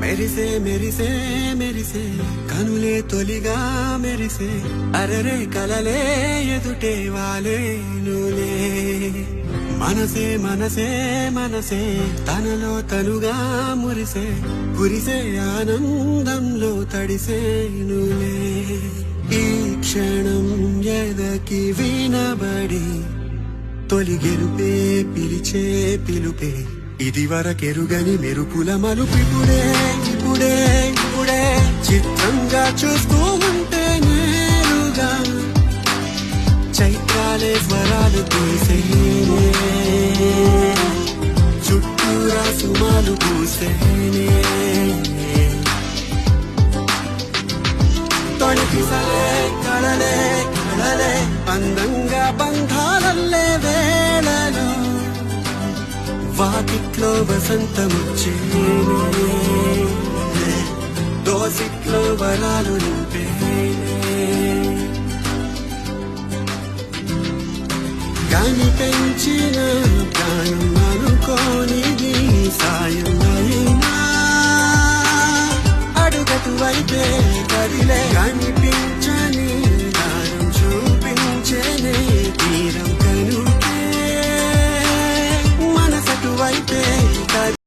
మెరిసే మెరిసే మెరిసే కనులే తొలిగా మెరిసే అరరే కలలే ఎదుటే వాలే నులే మనసే మనసే మనసే తనలో తనుగా మురిసే కురిసే ఆనందంలో తడిసే నులే ఈ క్షణం ఎదకి వినబడి తొలి గెలుపే పిలిచే పిలుపే ఇది వరకెరుగని మెరుపుల మలుపిపుడే ఇప్పుడే ఇప్పుడే చిత్రంగా చూస్తూ ఉంటే నేరుగా చైత్రాలే స్వరాలు పూసేనే చుట్టూరా సుమాలు పూసేనే తొలిపిసలే కళలే కళలే అందంగా బంధాలల్లే వేళలో వాకిట్లో వసంతముచ్చేనే దోసిట్లో వరాలు నింపేనే కనిపించిన ప్రాణం అనుకోని